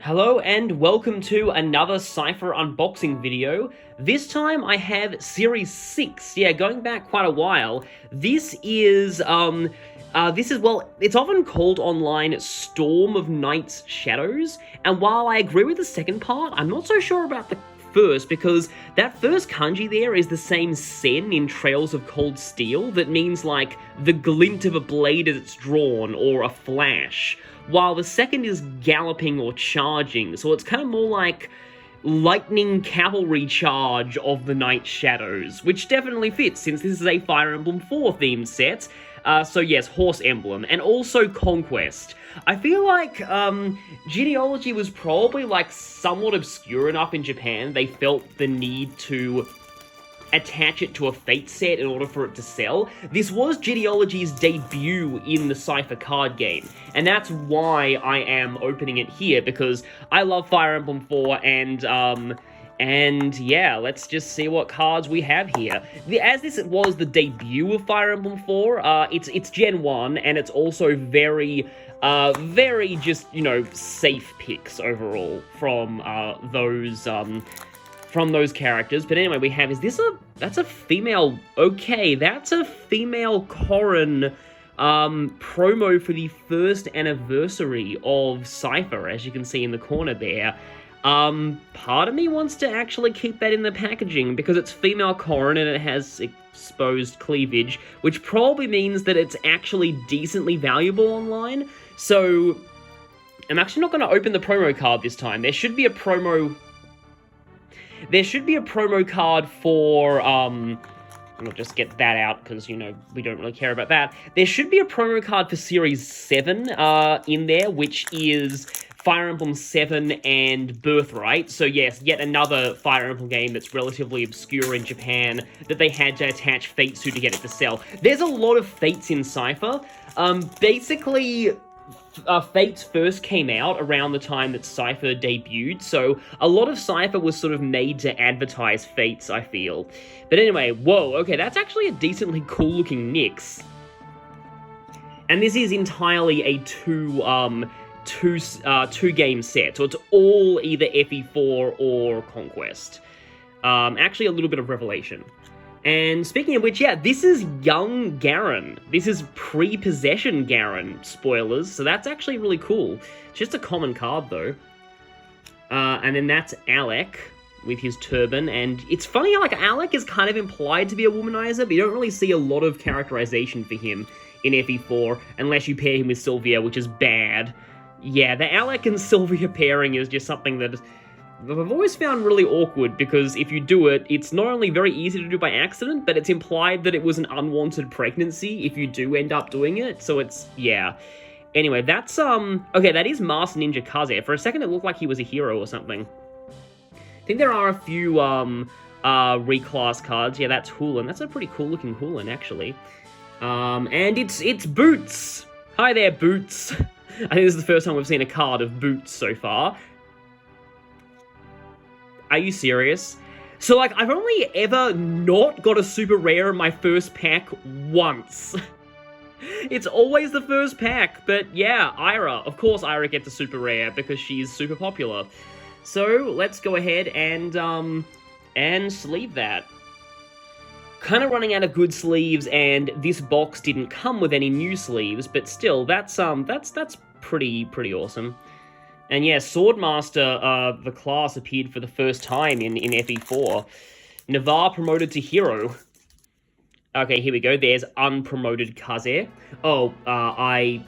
Hello and welcome to another Cipher unboxing video. This time I have Series 6, going back quite a while. This is, well, it's often called online Storm of Night's Shadows, and while I agree with the second part, I'm not so sure about the first, because that first kanji there is the same sen in Trails of Cold Steel that means, like, the glint of a blade as it's drawn, or a flash, while the second is galloping or charging, so it's kind of more like lightning cavalry charge of the Night Shadows, which definitely fits since this is a Fire Emblem 4 themed set. So yes, Horse Emblem, and also Conquest. I feel like genealogy was probably like somewhat obscure enough in Japan, they felt the need to attach it to a Fate set in order for it to sell. This was Genealogy's debut in the Cipher card game, and that's why I am opening it here, because I love Fire Emblem 4, and yeah, let's just see what cards we have here. As this was the debut of Fire Emblem 4, it's Gen 1, and it's also very just, you know, safe picks overall from those characters. But anyway, we have, that's a female, okay, that's a female Corrin promo for the first anniversary of Cipher, as you can see in the corner there. Part of me wants to actually keep that in the packaging, because it's female Corrin and it has exposed cleavage, which probably means that it's actually decently valuable online. So, I'm actually not going to open the promo card this time. There should be a promo card for, I'll just get that out, because, you know, we don't really care about that. There should be a promo card for Series 7 in there, which is Fire Emblem 7 and Birthright. So yes, yet another Fire Emblem game that's relatively obscure in Japan that they had to attach Fates to get it to sell. There's a lot of Fates in Cipher. Basically, Fates first came out around the time that Cipher debuted, so a lot of Cipher was sort of made to advertise Fates, I feel. But anyway, whoa, okay, that's actually a decently cool-looking Nyx. And this is entirely a two-game set, so it's all either FE4 or Conquest. Actually, a little bit of Revelation. And speaking of which, yeah, this is young Garen. This is pre-possession Garen, spoilers, so that's actually really cool. It's just a common card, though. And then that's Alec with his turban, and it's funny how, like, Alec is kind of implied to be a womanizer, but you don't really see a lot of characterization for him in FE4, unless you pair him with Sylvia, which is bad. Yeah, the Alec and Sylvia pairing is just something that I've always found really awkward, because if you do it, it's not only very easy to do by accident, but it's implied that it was an unwanted pregnancy if you do end up doing it, so it's, yeah. Anyway, that's, okay, that is Master Ninja Kaze. For a second it looked like he was a hero or something. I think there are a few, reclass cards. Yeah, that's Hulin. That's a pretty cool-looking Hulin, actually. And it's Boots! Hi there, Boots! I think this is the first time we've seen a card of Boots so far. Are you serious? So, like, I've only ever not got a super rare in my first pack once. It's always the first pack, but yeah, Ira. Of course Ira gets a super rare, because she's super popular. So, let's go ahead and sleeve that. Kind of running out of good sleeves, and this box didn't come with any new sleeves, but still, that's pretty awesome. And yeah, Swordmaster, the class appeared for the first time in FE4. Navarre promoted to hero. Okay, here we go. There's unpromoted Kaze. Oh, I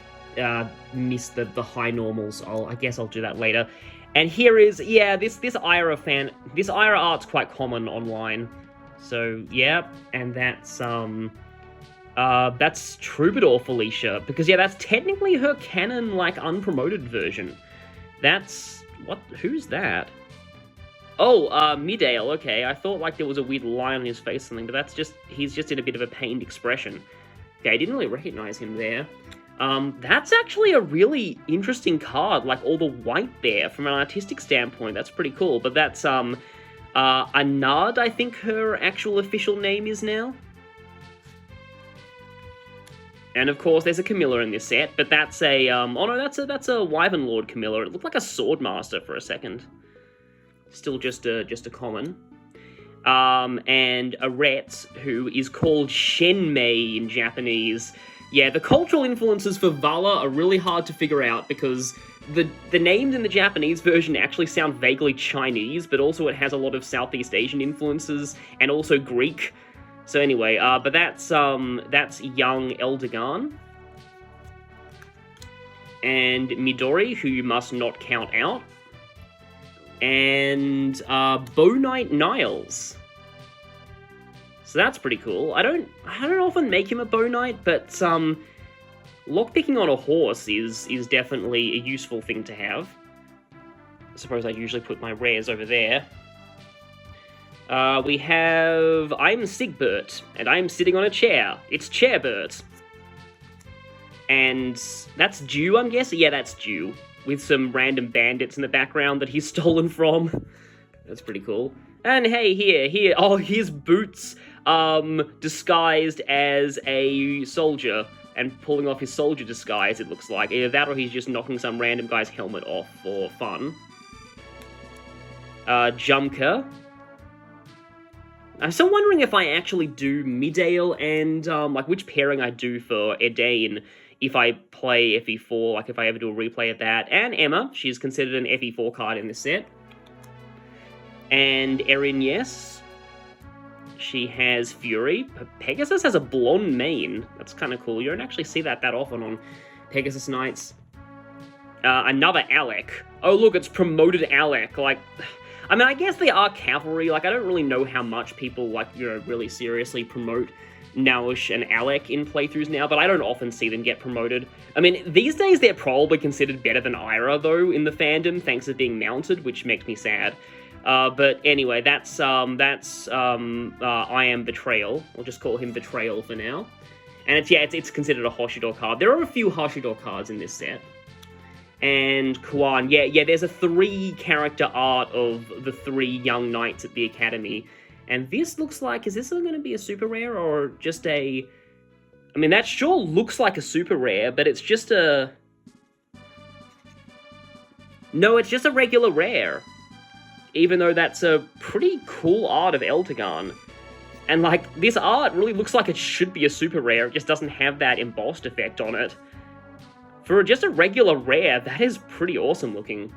missed the high normals. I guess I'll do that later. And here is, yeah, this Ira art's quite common online. So, yeah, and that's Troubadour Felicia, because yeah, that's technically her canon, like, unpromoted version. That's, who's that? Oh, Midale, okay, I thought, like, there was a weird line on his face or something, but that's just, he's just in a bit of a pained expression. Okay, I didn't really recognize him there. That's actually a really interesting card, like, all the white there, from an artistic standpoint, that's pretty cool, but that's, Anad, I think her actual official name is now. And of course, there's a Camilla in this set, but that's a oh no, that's a Wyvern Lord Camilla. It looked like a Swordmaster for a second. Still just a common. And a Retz, who is called Shenmei in Japanese. Yeah, the cultural influences for Vala are really hard to figure out because the names in the Japanese version actually sound vaguely Chinese, but also it has a lot of Southeast Asian influences and also Greek. So anyway, but that's young Eldegarn. And Midori, who you must not count out. And Bow Knight Niles. So that's pretty cool. I don't often make him a Bow Knight, but lockpicking on a horse is definitely a useful thing to have. I suppose I usually put my rares over there. We have I'm Sigbert, and I'm sitting on a chair. It's Chairbert. And that's Dew, I'm guessing? Yeah, that's Dew. With some random bandits in the background that he's stolen from. That's pretty cool. And hey, here. Oh, here's Boots, disguised as a soldier. And pulling off his soldier disguise, it looks like. Either that or he's just knocking some random guy's helmet off for fun. Jumka. I'm still wondering if I actually do Midale and, like, which pairing I do for Edain if I play FE4, like, if I ever do a replay of that. And Emma, she's considered an FE4 card in this set. And Erin, yes. She has Fury. Pegasus has a blonde mane. That's kind of cool. You don't actually see that often on Pegasus Knights. Another Alec. Oh, look, it's promoted Alec. Like, I mean, I guess they are cavalry. Like, I don't really know how much people, like, you know, really seriously promote Naosh and Alec in playthroughs now, but I don't often see them get promoted. I mean, these days they're probably considered better than Ira, though, in the fandom, thanks to being mounted, which makes me sad. But anyway, that's I Am Betrayal. We'll just call him Betrayal for now. And it's considered a Hoshido card. There are a few Hoshido cards in this set. And Kuan, yeah, there's a 3-character art of the 3 young knights at the academy. And this looks like, is this going to be a super rare or just a... I mean, that sure looks like a super rare, but it's just a... No, it's just a regular rare. Even though that's a pretty cool art of Eldegarn. And, like, this art really looks like it should be a super rare, it just doesn't have that embossed effect on it. For just a regular rare, that is pretty awesome looking.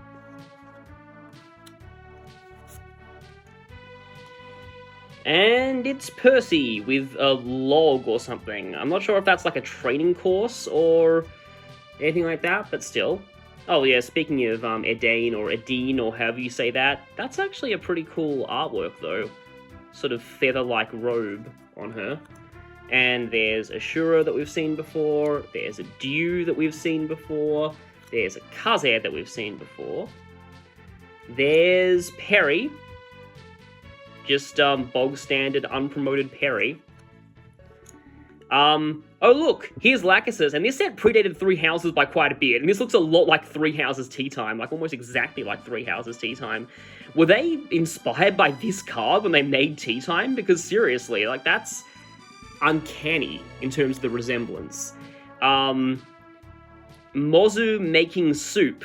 And it's Percy with a log or something. I'm not sure if that's like a training course or anything like that, but still. Oh yeah, speaking of Edain or Edine or however you say that, that's actually a pretty cool artwork though. Sort of feather-like robe on her. And there's Ashura that we've seen before, there's a Dew that we've seen before, there's a Khazad that we've seen before. There's Perry. Just bog standard, unpromoted Perry. Oh look, here's Lachesis, and this set predated 3 Houses by quite a bit, and this looks a lot like 3 Houses Tea Time, like almost exactly like 3 Houses Tea Time. Were they inspired by this card when they made Tea Time? Because seriously, like that's uncanny in terms of the resemblance. Mozu making soup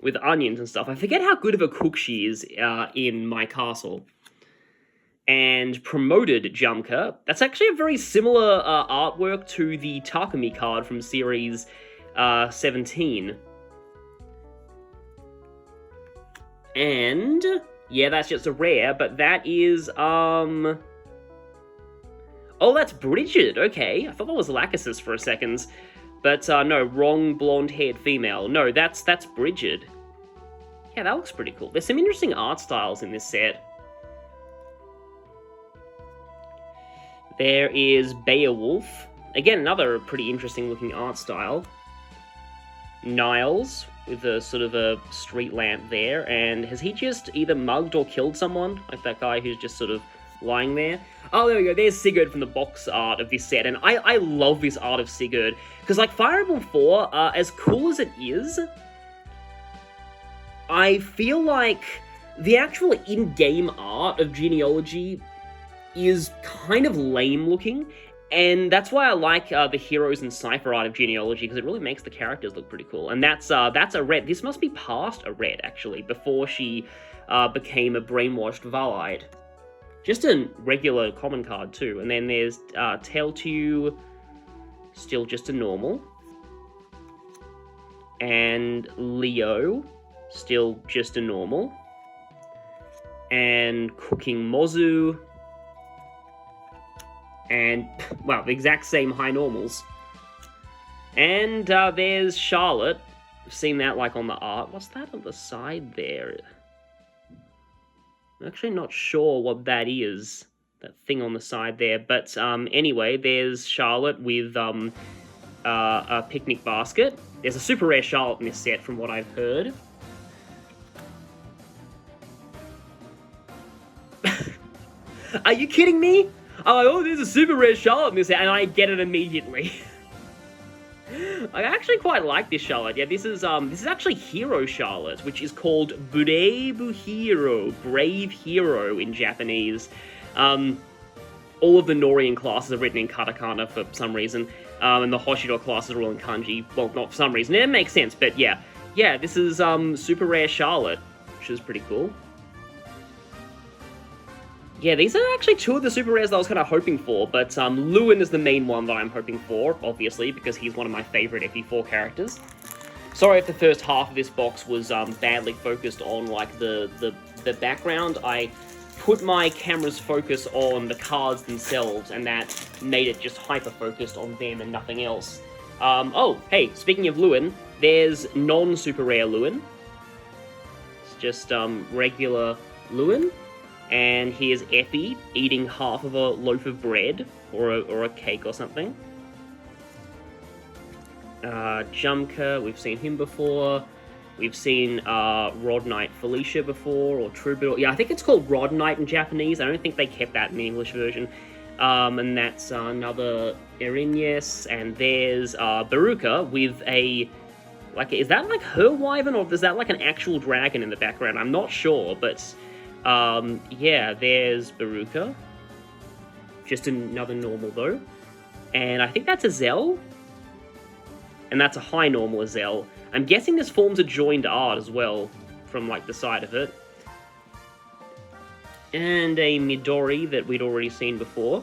with onions and stuff. I forget how good of a cook she is in My Castle. And promoted Jumka. That's actually a very similar artwork to the Takumi card from Series 17. And, yeah, that's just a rare, but that is, Oh, that's Bridget, okay. I thought that was Lachesis for a second. But, no, wrong blonde-haired female. No, that's Bridget. Yeah, that looks pretty cool. There's some interesting art styles in this set. There is Beowulf. Again, another pretty interesting-looking art style. Niles, with a sort of a street lamp there. And has he just either mugged or killed someone? Like that guy who's just sort of lying there. Oh, there we go. There's Sigurd from the box art of this set. And I love this art of Sigurd. Because, like, Fire Emblem 4, as cool as it is, I feel like the actual in-game art of Genealogy is kind of lame looking. And that's why I like the Heroes and Cipher art of Genealogy, because it really makes the characters look pretty cool. And that's a red. This must be past a red, actually, before she became a brainwashed Valide. Just a regular common card, too. And then there's Tellius, still just a normal. And Leo, still just a normal. And Cooking Mozu. And, well, the exact same high normals. And there's Charlotte. I've seen that, like, on the art. What's that on the side there? I'm actually not sure what that is. That thing on the side there. But, anyway, there's Charlotte with a picnic basket. There's a super rare Charlotte in this set, from what I've heard. Are you kidding me? I'm like, oh, there's a super rare Charlotte in this set, and I get it immediately. I actually quite like this Charlotte. Yeah, this is actually Hero Charlotte, which is called Bureibu Hero, Brave Hero in Japanese. All of the Norian classes are written in katakana for some reason, and the Hoshido classes are all in kanji. Well, not for some reason. It makes sense, but yeah. Yeah, this is super rare Charlotte, which is pretty cool. Yeah, these are actually two of the super rares that I was kind of hoping for, but Lewin is the main one that I'm hoping for, obviously, because he's one of my favorite FE4 characters. Sorry if the first half of this box was badly focused on, like, the background. I put my camera's focus on the cards themselves, and that made it just hyper-focused on them and nothing else. Oh, hey, speaking of Lewin, there's non-super rare Lewin. It's just regular Lewin. And here's Effie eating half of a loaf of bread, or a cake or something. Jumka, we've seen him before. We've seen Rod Knight Felicia before, or Troubadour. Yeah, I think it's called Rod Knight in Japanese. I don't think they kept that in the English version. And that's another Erwin, and there's Baruka with a... like, is that like her wyvern, or is that like an actual dragon in the background? I'm not sure, but... yeah, there's Baruka. Just another normal, though. And I think that's a Zell. And that's a high normal Zell. I'm guessing this forms a joined art as well, from, like, the side of it. And a Midori that we'd already seen before.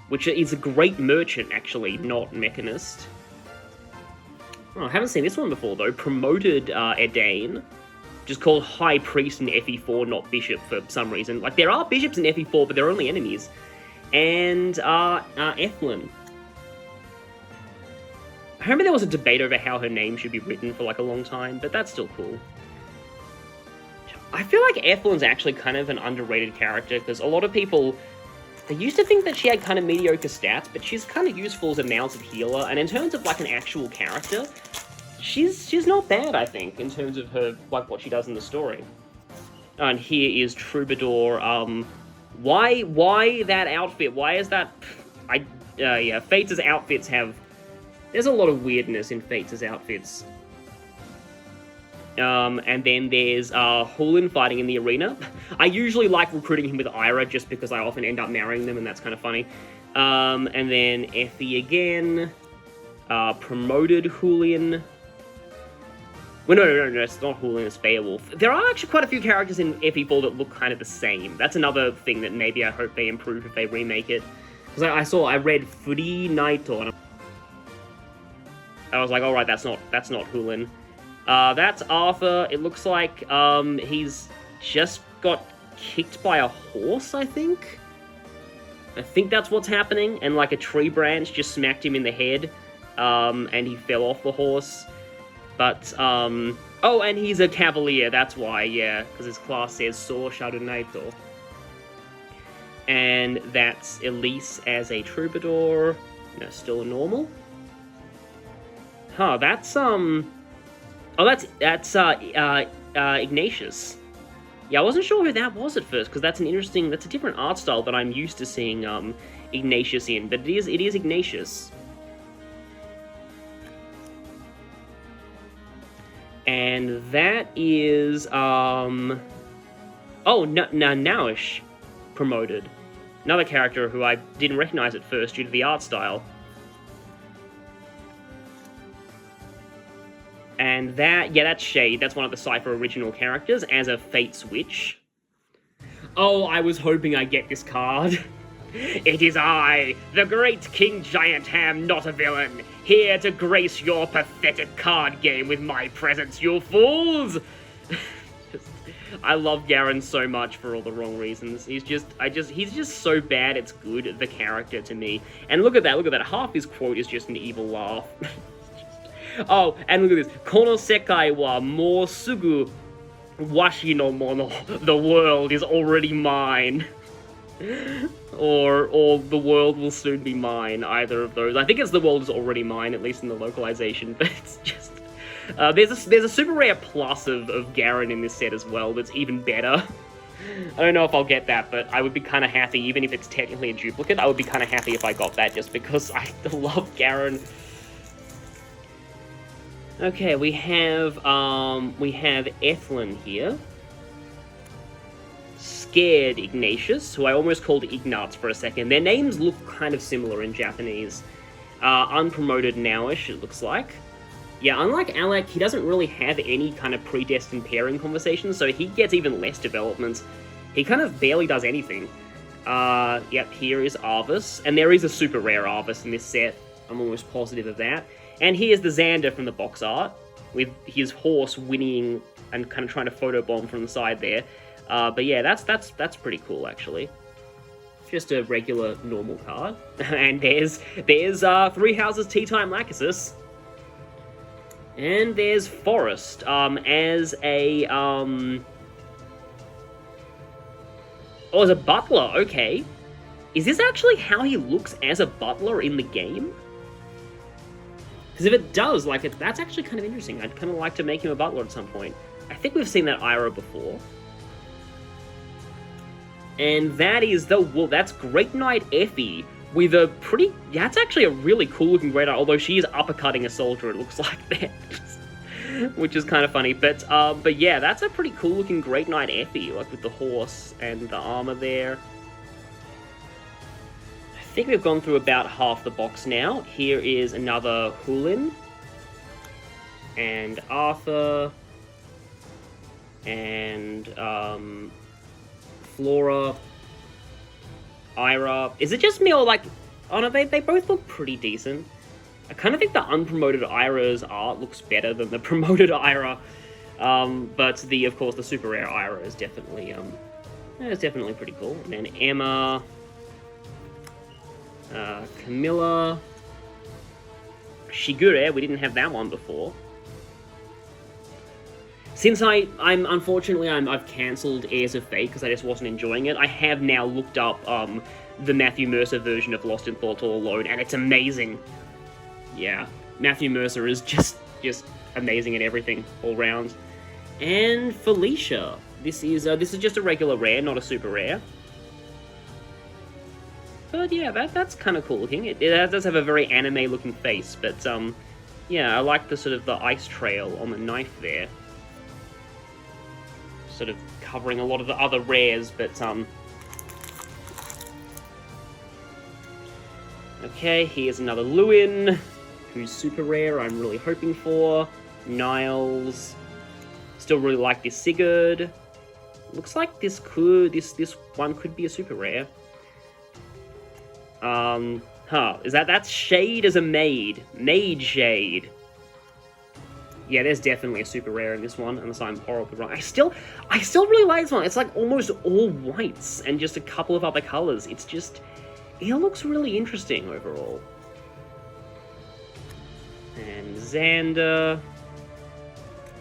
Which is a great merchant, actually, not mechanist. Oh, I haven't seen this one before, though. Promoted Edane. Just called High Priest in FE4, not Bishop, for some reason. Like, there are Bishops in FE4, but they're only enemies. And, Emblem. I remember there was a debate over how her name should be written for, like, a long time, but that's still cool. I feel like Ethlin's actually kind of an underrated character, because a lot of people... they used to think that she had kind of mediocre stats, but she's kind of useful as a mounted healer, and in terms of, like, an actual character... She's not bad, I think, in terms of her, like, what she does in the story. And here is Troubadour. Why that outfit? Why is that? Yeah, Fates' outfits have... there's a lot of weirdness in Fates' outfits. And then there's Hulin fighting in the arena. I usually like recruiting him with Ira, just because I often end up marrying them, and that's kind of funny. And then Effie again. Promoted Hulin. Well, no, it's not Hulin, it's Beowulf. There are actually quite a few characters in FE4 that look kind of the same. That's another thing that maybe I hope they improve if they remake it. Because I read Furi Naito, and I was like, alright, that's not Hulin. That's Arthur. It looks like he's just got kicked by a horse, I think? I think that's what's happening, and like a tree branch just smacked him in the head, and he fell off the horse. But, oh, and he's a cavalier, that's why, yeah, because his class says So Sharu Naito. And that's Elise as a troubadour. No, still a normal. Huh, that's, oh, that's Ignatius. Yeah, I wasn't sure who that was at first, because that's a different art style that I'm used to seeing, Ignatius in, but it is Ignatius. And that is, oh, Nauish promoted. Another character who I didn't recognize at first due to the art style. And that's Shade. That's one of the Cipher original characters as a Fate Switch. Oh, I was hoping I'd get this card. It is I, the great King Giant Ham, not a villain, here to grace your pathetic card game with my presence, you fools! I love Garen so much for all the wrong reasons. He's just so bad it's good, the character, to me. And look at that, half his quote is just an evil laugh. Oh, and look at this. Kono sekai wa mo sugu washi no mono. The world is already mine. or the world will soon be mine, either of those. I think it's the world is already mine, at least in the localization, but it's just... there's a super rare plus of Garen in this set as well that's even better. I don't know if I'll get that, but I would be kind of happy, even if it's technically a duplicate, I would be kind of happy if I got that, just because I love Garen. Okay, we have Ethlin here. Scared Ignatius, who I almost called Ignatz for a second. Their names look kind of similar in Japanese. Unpromoted nowish, it looks like. Yeah, unlike Alec, he doesn't really have any kind of predestined pairing conversations, so he gets even less development. He kind of barely does anything. Yep, here is Arvis, and there is a super rare Arvis in this set. I'm almost positive of that. And here's the Xander from the box art, with his horse whinnying and kind of trying to photobomb from the side there. But yeah, that's pretty cool, actually. Just a regular, normal card. And there's Three Houses Tea Time Lachesis. And there's Forrest, as a, Oh, as a butler, okay. Is this actually how he looks as a butler in the game? Because if it does, that's actually kind of interesting. I'd kind of like to make him a butler at some point. I think we've seen that Ira before. And that is that's Great Knight Effie with a pretty... That's actually a really cool-looking Great Knight, although she is uppercutting a soldier, it looks like that. Which is kind of funny. But yeah, that's a pretty cool-looking Great Knight Effie, with the horse and the armor there. I think we've gone through about half the box now. Here is another Hulin. And Arthur. And, Flora. Ira. Is it just me or oh no, they both look pretty decent. I kind of think the unpromoted Ira's art looks better than the promoted Ira. But of course, the super rare Ira is definitely, it's definitely pretty cool. And then Emma. Camilla. Shigure, we didn't have that one before. Since unfortunately I've cancelled Heirs of Fate because I just wasn't enjoying it, I have now looked up the Matthew Mercer version of Lost in Thought All Alone, and it's amazing. Yeah, Matthew Mercer is just amazing at everything all round. And Felicia, this is just a regular rare, not a super rare. But yeah, that's kind of cool looking. It does have a very anime looking face, but yeah, I like the sort of the ice trail on the knife there. Sort of covering a lot of the other rares, but okay, here's another Lewin, who's super rare, I'm really hoping for. Niles. Still really like this Sigurd. Looks like this one could be a super rare. That's Shade as a maid. Maid Shade. Yeah, there's definitely a super rare in this one, unless I'm horribly wrong. I still really like this one. It's almost all whites and just a couple of other colors. It looks really interesting overall. And Xander.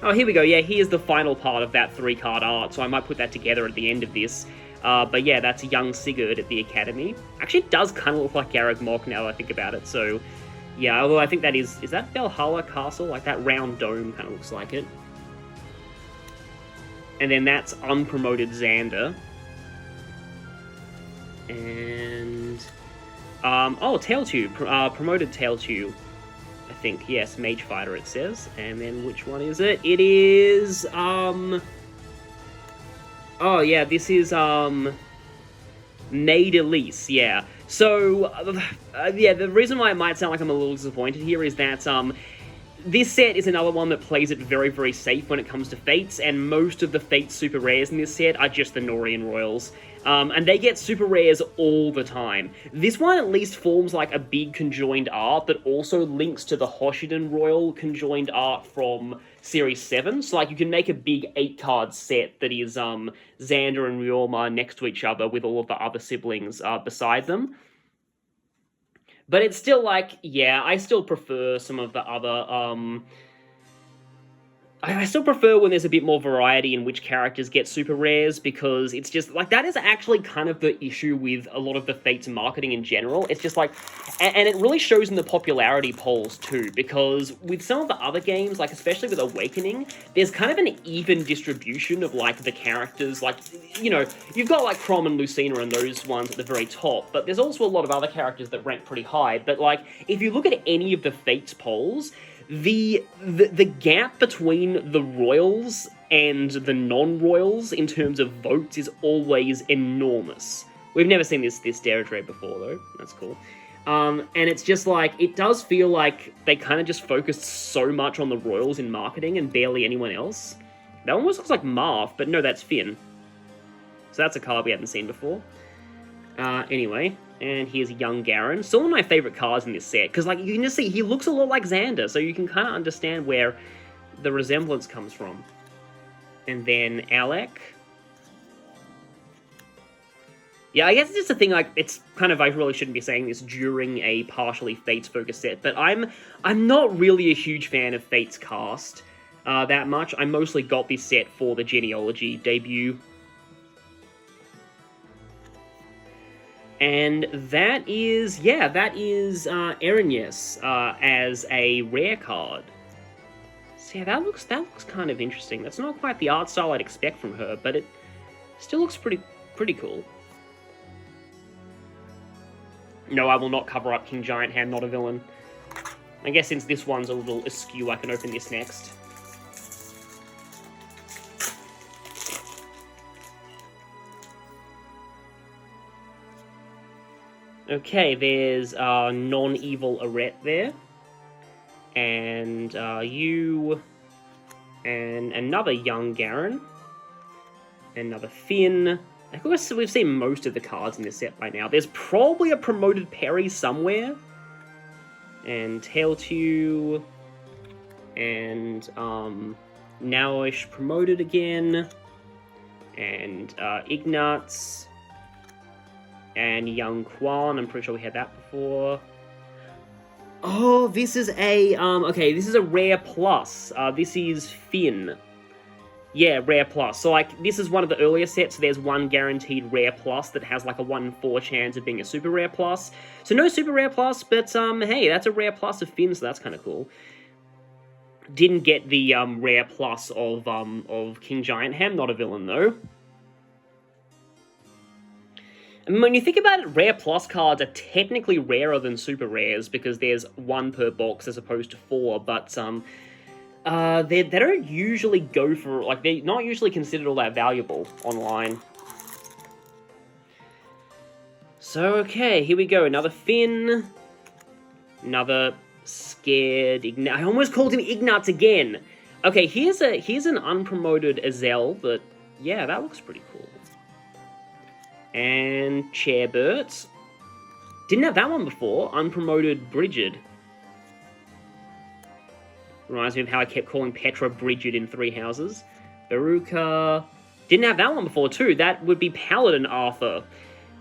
Oh, here we go. Yeah, here's the final part of that 3-card art, so I might put that together at the end of this. But yeah, that's a young Sigurd at the Academy. Actually, it does kind of look like Garreg Mach now that I think about it, so... Yeah, although I think that is that Valhalla Castle? That round dome kind of looks like it. And then that's unpromoted Xander. And... Tailtube. Promoted Tailtube. I think, yes, Mage Fighter it says. And then which one is it? It is, Oh, yeah, this is, Tellius, yeah. So, yeah, the reason why it might sound like I'm a little disappointed here is that, this set is another one that plays it very, very safe when it comes to Fates, and most of the Fates super rares in this set are just the Norian Royals. And they get super rares all the time. This one at least forms like a big conjoined art that also links to the Hoshiden Royal conjoined art from Series 7. So like you can make a big 8-card set that is Xander and Ryoma next to each other with all of the other siblings beside them. But it's still like, yeah, I still prefer some of the other, I still prefer when there's a bit more variety in which characters get super rares, because it's just, like, that is actually kind of the issue with a lot of the Fates marketing in general. It's just like, and it really shows in the popularity polls too, because with some of the other games, like, especially with Awakening, there's kind of an even distribution of, like, the characters, like, you know, you've got, like, Chrom and Lucina and those ones at the very top, but there's also a lot of other characters that rank pretty high, but, like, if you look at any of the Fates polls, the gap between the royals and the non-royals in terms of votes is always enormous. We've never seen this Deirdre before, though. That's cool. And it's just like, it does feel like they kind of just focused so much on the royals in marketing and barely anyone else. That almost looks like Marth, but no, that's Finn. So that's a card we haven't seen before. Anyway, and here's young Garen. Still one of my favorite cards in this set, because like you can just see he looks a lot like Xander, so you can kind of understand where the resemblance comes from. And then Alec. Yeah, I guess it's just a thing, like, it's kind of, I really shouldn't be saying this during a partially Fates-focused set, but I'm not really a huge fan of Fates cast that much. I mostly got this set for the Genealogy debut. And that is, yeah, that is Erwin as a rare card. So yeah, that looks kind of interesting. That's not quite the art style I'd expect from her, but it still looks pretty cool. No, I will not cover up King Giant Hand, not a villain. I guess since this one's a little askew, I can open this next. Okay, there's non-evil Arret there. And you. And another young Garen. Another Finn. Of course, we've seen most of the cards in this set by now. There's probably a promoted Perry somewhere. And Tailtew. And Nowish promoted again. And Ignatz. And Young Quan, I'm pretty sure we had that before. Oh, this is a, okay, this is a Rare Plus. This is Finn. Yeah, Rare Plus. So, like, this is one of the earlier sets. There's one guaranteed Rare Plus that has, like, a 1 in 4 chance of being a Super Rare Plus. So, no Super Rare Plus, but, hey, that's a Rare Plus of Finn, so that's kind of cool. Didn't get the, Rare Plus of King Giant Ham, not a villain, though. I mean, when you think about it, Rare Plus cards are technically rarer than Super Rares because there's 1 per box as opposed to 4, but they don't usually go for, like, they're not usually considered all that valuable online. So, okay, here we go. Another Finn. Another scared Ignatz. I almost called him Ignatz again. Okay, here's an unpromoted Azel that, yeah, that looks pretty cool. And Chairbert. Didn't have that one before. Unpromoted Bridget. Reminds me of how I kept calling Petra Bridget in Three Houses. Baruka. Didn't have that one before too. That would be Paladin Arthur.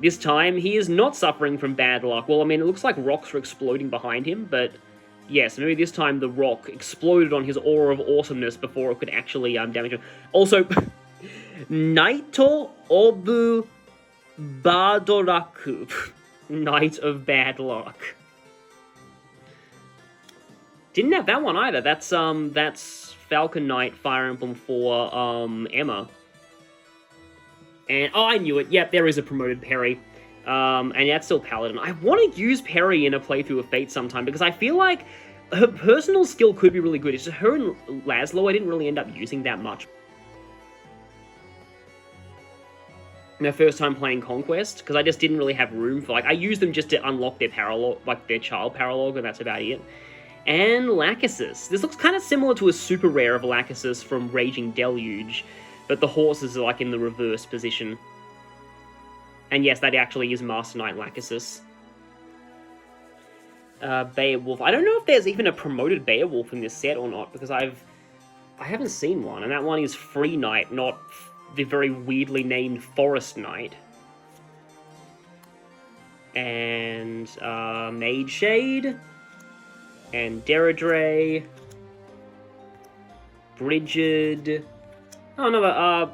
This time, he is not suffering from bad luck. Well, I mean, it looks like rocks are exploding behind him, but yes, maybe this time the rock exploded on his aura of awesomeness before it could actually damage him. Also, Naito Obu Badoraku, Knight of Bad Luck. Didn't have that one either. That's Falcon Knight, Fire Emblem 4, Emma. And, oh, I knew it. Yep, there is a promoted Perry. And that's still Paladin. I want to use Perry in a playthrough of Fate sometime, because I feel like her personal skill could be really good. It's just her and Laszlo I didn't really end up using that much. my first time playing Conquest, because I just didn't really have room for, like, I used them just to unlock their paralog, like their child paralog, and that's about it. And Lachesis. This looks kind of similar to a super rare of Lachesis from Raging Deluge, but the horses are like in the reverse position. And yes, that actually is Master Knight Lachesis. Beowulf. I don't know if there's even a promoted Beowulf in this set or not, because I haven't seen one, and that one is Free Knight, not the very weirdly named Forest Knight. And Mage Shade, and Deradre, Brigid. Oh no,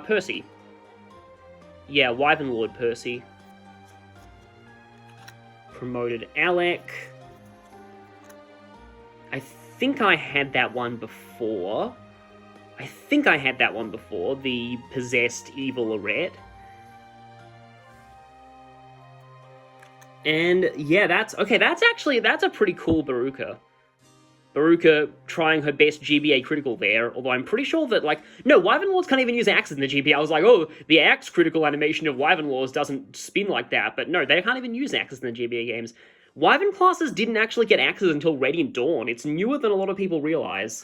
Percy. Yeah, Wyvern Lord Percy. Promoted Alec. I think I had that one before. The Possessed Evil Arret. And yeah, that's a pretty cool Baruka. Baruka trying her best GBA critical there, although I'm pretty sure that, like, no, Wyvern Lords can't even use axes in the GBA. I was like, oh, the axe critical animation of Wyvern Lords doesn't spin like that, but no, they can't even use axes in the GBA games. Wyvern classes didn't actually get axes until Radiant Dawn. It's newer than a lot of people realize.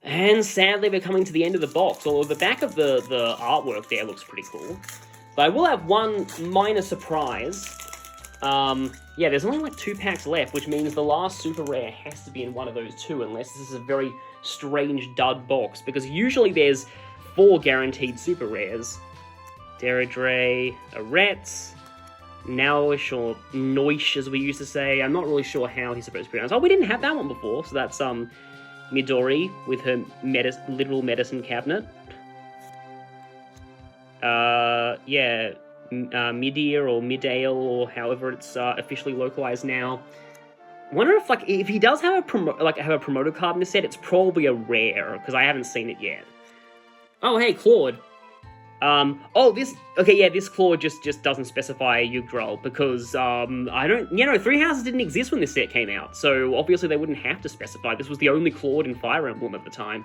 And sadly, we're coming to the end of the box, although the back of the artwork there looks pretty cool. But I will have one minor surprise. Yeah, there's only like 2 packs left, which means the last super rare has to be in one of those 2, unless this is a very strange dud box, because usually there's 4 guaranteed super rares. Deradre, Arets, Nowish, or Noish, as we used to say. I'm not really sure how he's supposed to pronounce. Oh, we didn't have that one before, so that's Midori with her literal medicine cabinet. Yeah, Midir or Midale, or however it's officially localized now. Wonder if, like, if he does have a promoter card in this set, it's probably a rare, because I haven't seen it yet. Oh, hey, Claude. This Claude just doesn't specify Yggdrasil, because, Three Houses didn't exist when this set came out, so obviously they wouldn't have to specify. This was the only Claude in Fire Emblem at the time.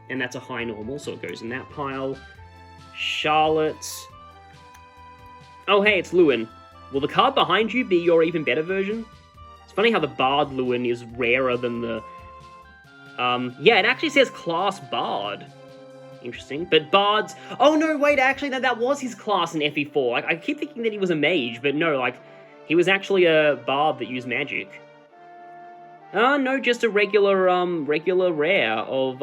And that's a high normal, so it goes in that pile. Charlotte. Oh, hey, it's Lewin. Will the card behind you be your even better version? It's funny how the Bard Lewin is rarer than the... yeah, it actually says class Bard. Interesting. But Bards... Oh, no, wait, actually, that was his class in FE4. Like, I keep thinking that he was a mage, but no, like, he was actually a Bard that used magic. No, just a regular rare of,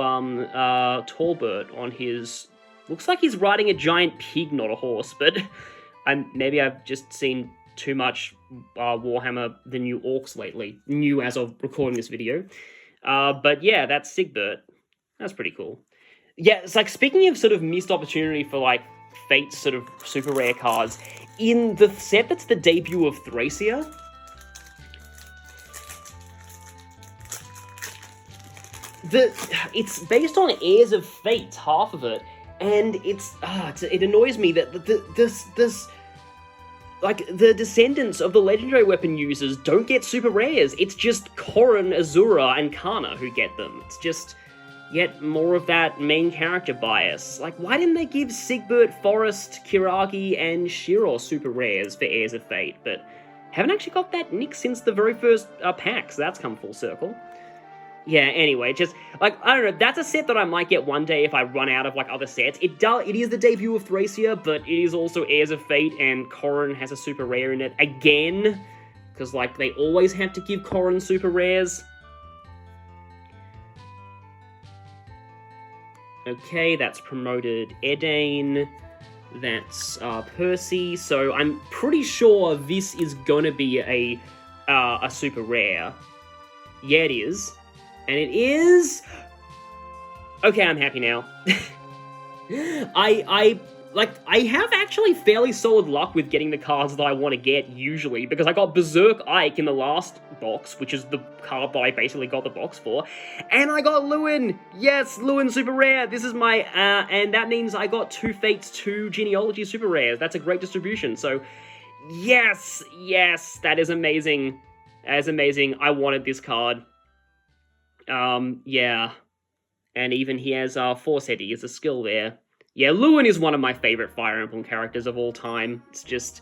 Talbot on his... Looks like he's riding a giant pig, not a horse, but maybe I've just seen too much Warhammer The New Orcs lately. New as of recording this video. But yeah, that's Sigbert. That's pretty cool. Yeah, it's like, speaking of sort of missed opportunity for, like, Fate's sort of super rare cards, in the set that's the debut of Thracia, it's based on Heirs of Fate, half of it, and it annoys me that the descendants of the legendary weapon users don't get super rares. It's just Corrin, Azura, and Kana who get them. It's just yet more of that main character bias. Like, why didn't they give Sigbert, Forrest, Kiragi, and Shiro super rares for Heirs of Fate? But haven't actually got that nick since the very first pack, so that's come full circle. Yeah, anyway, just, like, I don't know, that's a set that I might get one day if I run out of, like, other sets. It is the debut of Thracia, but it is also Heirs of Fate, and Corrin has a super rare in it again, because, like, they always have to give Corrin super rares. Okay, that's promoted Edain, that's Percy, so I'm pretty sure this is gonna be a super rare. Yeah, it is. And it is... Okay, I'm happy now. I have actually fairly solid luck with getting the cards that I want to get, usually, because I got Berserk Ike in the last box, which is the card that I basically got the box for, and I got Lewin! Yes, Lewin super rare! This is my, and that means I got 2 Fates, 2 Genealogy super rares. That's a great distribution, so... Yes! Yes! That is amazing. That is amazing. I wanted this card. Yeah. And even he has Forcehead, he has a skill there. Yeah, Lewin is one of my favorite Fire Emblem characters of all time. It's just,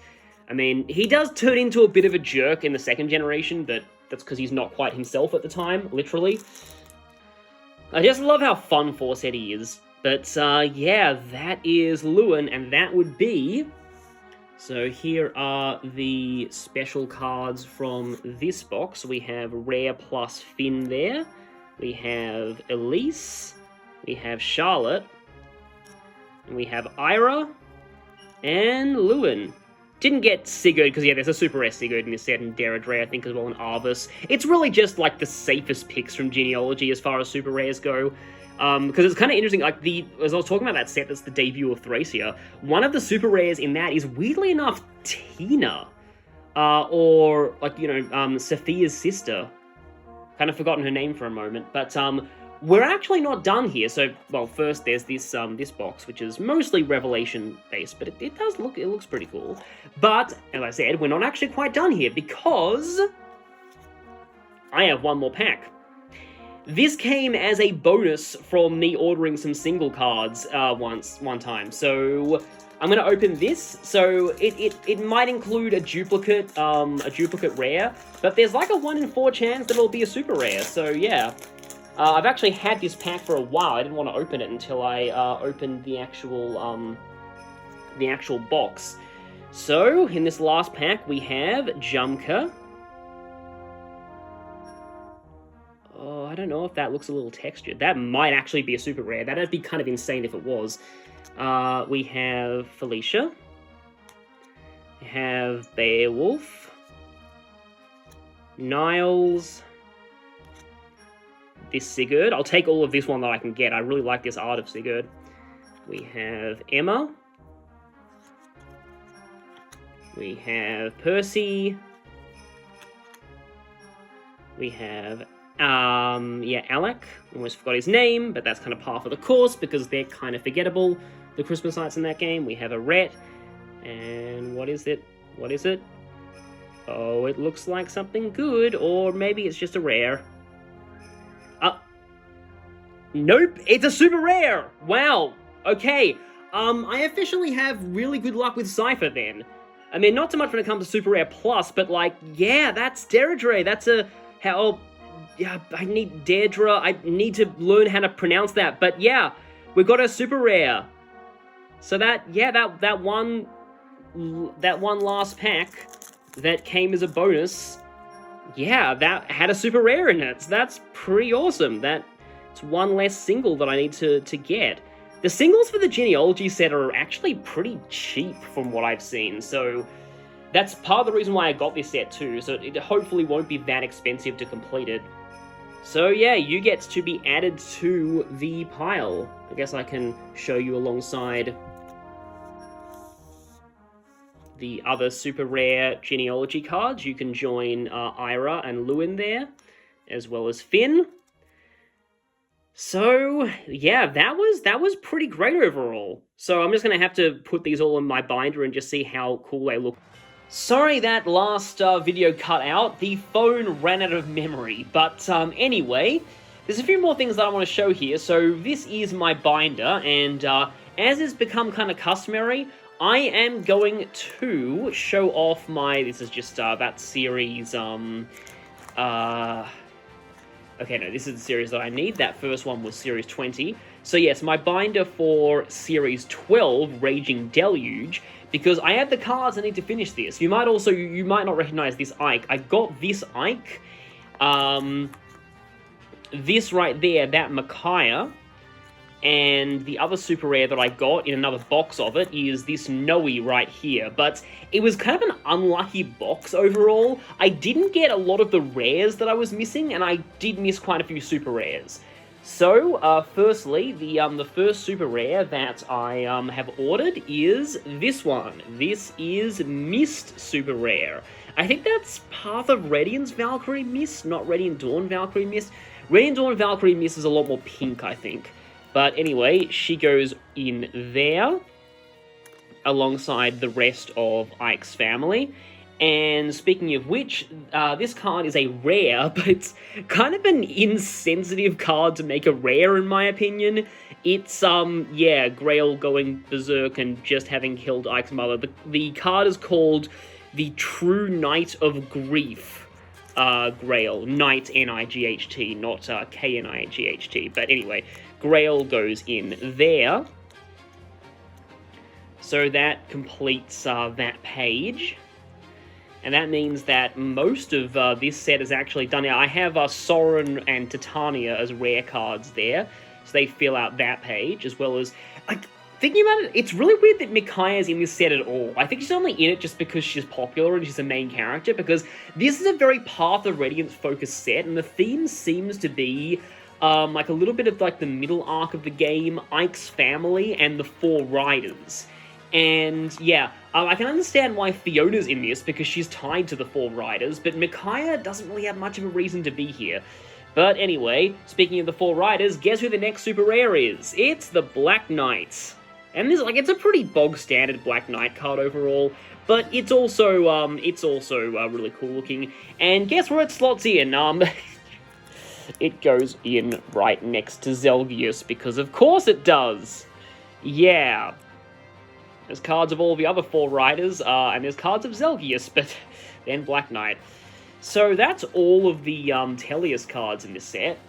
I mean, he does turn into a bit of a jerk in the second generation, but that's because he's not quite himself at the time, literally. I just love how fun Forcehead he is. But, yeah, that is Lewin, and that would be... So here are the special cards from this box. We have Rare plus Finn there. We have Elise. We have Charlotte. And we have Ira. And Lewin. Didn't get Sigurd, because, yeah, there's a Super Rare Sigurd in this set, and Deirdre, I think, as well, and Arvis. It's really just, like, the safest picks from Genealogy as far as Super Rares go. Because it's kind of interesting, like, as I was talking about that set that's the debut of Thracia, one of the Super Rares in that is, weirdly enough, Tina. Or, like, you know, Sophia's sister. Kind of forgotten her name for a moment, but, we're actually not done here. So, well, first there's this this box, which is mostly Revelation-based, but it does look, it looks pretty cool. But, as I said, we're not actually quite done here, because I have one more pack. This came as a bonus from me ordering some single cards one time. So I'm going to open this. So it might include a duplicate rare, but there's like a 1 in 4 chance that it'll be a super rare. So yeah, I've actually had this pack for a while. I didn't want to open it until I opened the actual box. So in this last pack we have Jumka. Oh, I don't know if that looks a little textured. That might actually be a super rare. That'd be kind of insane if it was. We have Felicia. We have Beowulf. Niles. This Sigurd. I'll take all of this one that I can get. I really like this art of Sigurd. We have Emma. We have Percy. We have Alec, almost forgot his name, but that's kind of par for the course because they're kind of forgettable, the Christmas lights in that game. We have a Rhett, and what is it? What is it? Oh, it looks like something good, or maybe it's just a rare. Nope, it's a super rare! Wow, okay. I officially have really good luck with Cipher then. I mean, not so much when it comes to Super Rare Plus, but like, yeah, that's Deirdre, that's a, yeah, I need Deirdre. I need to learn how to pronounce that. But yeah, we got a super rare. So that, yeah, that one last pack that came as a bonus, yeah, that had a super rare in it. So that's pretty awesome. That's one less single that I need to get. The singles for the Genealogy set are actually pretty cheap from what I've seen. So that's part of the reason why I got this set too. So it hopefully won't be that expensive to complete it. So yeah, you get to be added to the pile. I guess I can show you alongside the other super rare Genealogy cards. You can join Ira and Lewin there, as well as Finn. So yeah, that was pretty great overall. So I'm just gonna have to put these all in my binder and just see how cool they look. Sorry that last video cut out. The phone ran out of memory. But anyway, there's a few more things that I want to show here. So this is my binder, and as has become kind of customary, I am going to show off my... This is just that series... Okay, no, this is the series that I need. That first one was Series 20. So yes, my binder for Series 12, Raging Deluge, because I have the cards I need to finish this. You might not recognize this Ike. I got this Ike, this right there, that Micaiah, and the other super rare that I got in another box of it is this Noe right here. But it was kind of an unlucky box overall. I didn't get a lot of the rares that I was missing, and I did miss quite a few super rares. So, firstly, the first super rare that I have ordered is this one. This is Mist super rare. I think that's Path of Radiance Valkyrie Mist, not Radiant Dawn Valkyrie Mist. Radiant Dawn Valkyrie Mist is a lot more pink, I think. But anyway, she goes in there, alongside the rest of Ike's family. And speaking of which, this card is a rare, but it's kind of an insensitive card to make a rare, in my opinion. It's, yeah, Grail going berserk and just having killed Ike's mother. The card is called the True Knight of Grief, Grail. Knight, N-I-G-H-T, not K-N-I-G-H-T. But anyway, Grail goes in there. So that completes that page. And that means that most of this set is actually done. Now, I have Soren and Titania as rare cards there, so they fill out that page, as well as... thinking about it, it's really weird that Mikaya's in this set at all. I think she's only in it just because she's popular and she's the main character, because this is a very Path of Radiance-focused set, and the theme seems to be... like a little bit of like the middle arc of the game, Ike's family, and the Four Riders. And yeah, I can understand why Fiona's in this, because she's tied to the Four Riders, but Micaiah doesn't really have much of a reason to be here. But anyway, speaking of the Four Riders, guess who the next super rare is? It's the Black Knight. And this, like, it's a pretty bog-standard Black Knight card overall, but it's also really cool looking. And guess where it slots in? It goes in right next to Zelgius, because of course it does! Yeah. There's cards of all the other Four Riders, and there's cards of Zelgius, but then Black Knight. So that's all of the Tellius cards in this set.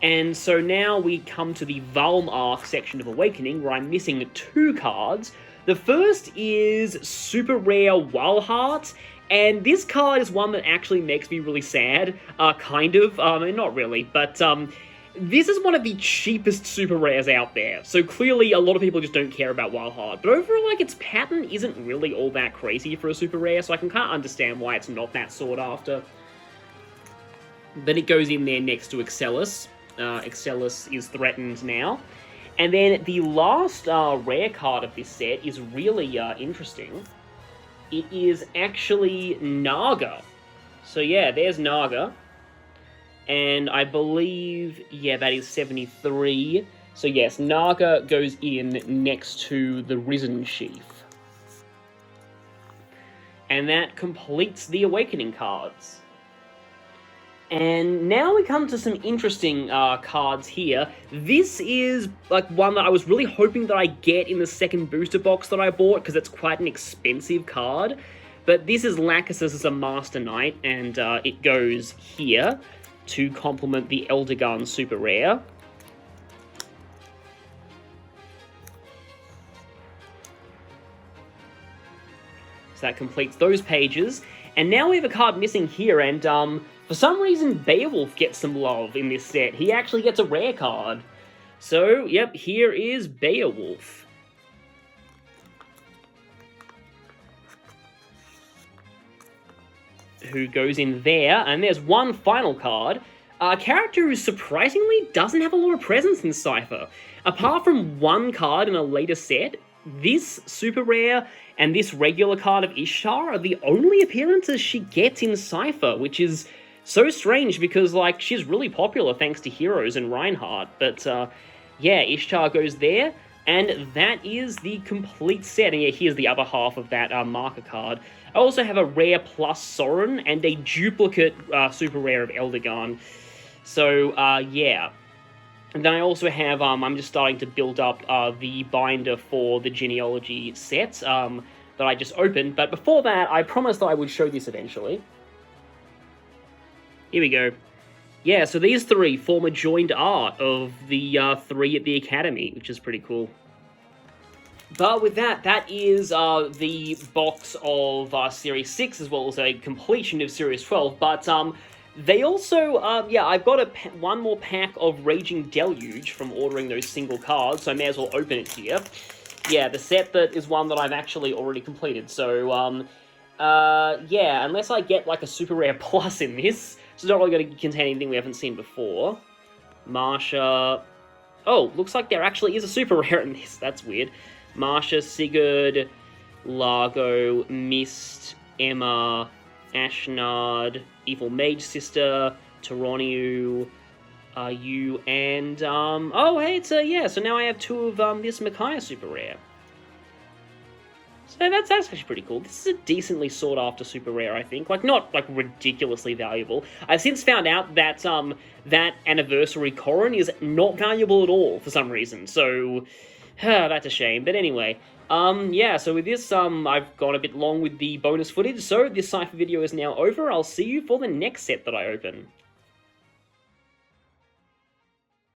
And so now we come to the Valm Arc section of Awakening, where I'm missing 2 cards. The first is Super Rare Walhart, and this card is one that actually makes me really sad, kind of, not really, but this is one of the cheapest super rares out there, so clearly a lot of people just don't care about Walhart, but overall, like, its pattern isn't really all that crazy for a super rare, so I can kind of understand why it's not that sought after. Then it goes in there next to Excellus. Excellus is threatened now. And then the last rare card of this set is really interesting. It is actually Naga. So yeah, there's Naga. And I believe, yeah, that is 73. So yes, Naga goes in next to the Risen Chief. And that completes the Awakening cards. And now we come to some interesting cards here. This is like one that I was really hoping that I get in the second booster box that I bought, because it's quite an expensive card. But this is Lachesis as a Master Knight, and it goes here to complement the Eldegarn Super Rare. So that completes those pages. And now we have a card missing here, and for some reason Beowulf gets some love in this set. He actually gets a rare card. So, yep, here is Beowulf. Who goes in there, and there's one final card. A character who surprisingly doesn't have a lot of presence in Cipher. Apart from one card in a later set, this super rare and this regular card of Ishtar are the only appearances she gets in Cipher, which is so strange because, like, she's really popular thanks to Heroes and Reinhardt. But, yeah, Ishtar goes there, and that is the complete set. And yeah, here's the other half of that marker card. I also have a rare plus Soren and a duplicate super rare of Eldegarn. So, yeah. And then I also have, I'm just starting to build up the binder for the genealogy set that I just opened. But before that, I promised that I would show this eventually. Here we go. Yeah, so these 3 form a joined art of the 3 at the Academy, which is pretty cool. But with that, that is the box of Series 6, as well as a completion of Series 12. But they also, yeah, I've got one more pack of Raging Deluge from ordering those single cards, so I may as well open it here. Yeah, the set that is one that I've actually already completed. So, yeah, unless I get like a super rare plus in this, so it's not really going to contain anything we haven't seen before. Marsha. Oh, looks like there actually is a super rare in this. That's weird. Marsha, Sigurd, Largo, Mist, Emma, Ashnard, Evil Mage Sister, Taroniu, you, and, oh, hey, it's, yeah, so now I have 2 of, this Micaiah super rare. So that's actually pretty cool. This is a decently sought after super rare, I think. Like, not like ridiculously valuable. I've since found out that that anniversary Corrin is not valuable at all for some reason. So that's a shame. But anyway, yeah, so with this, I've gone a bit long with the bonus footage, so this Cipher video is now over. I'll see you for the next set that I open.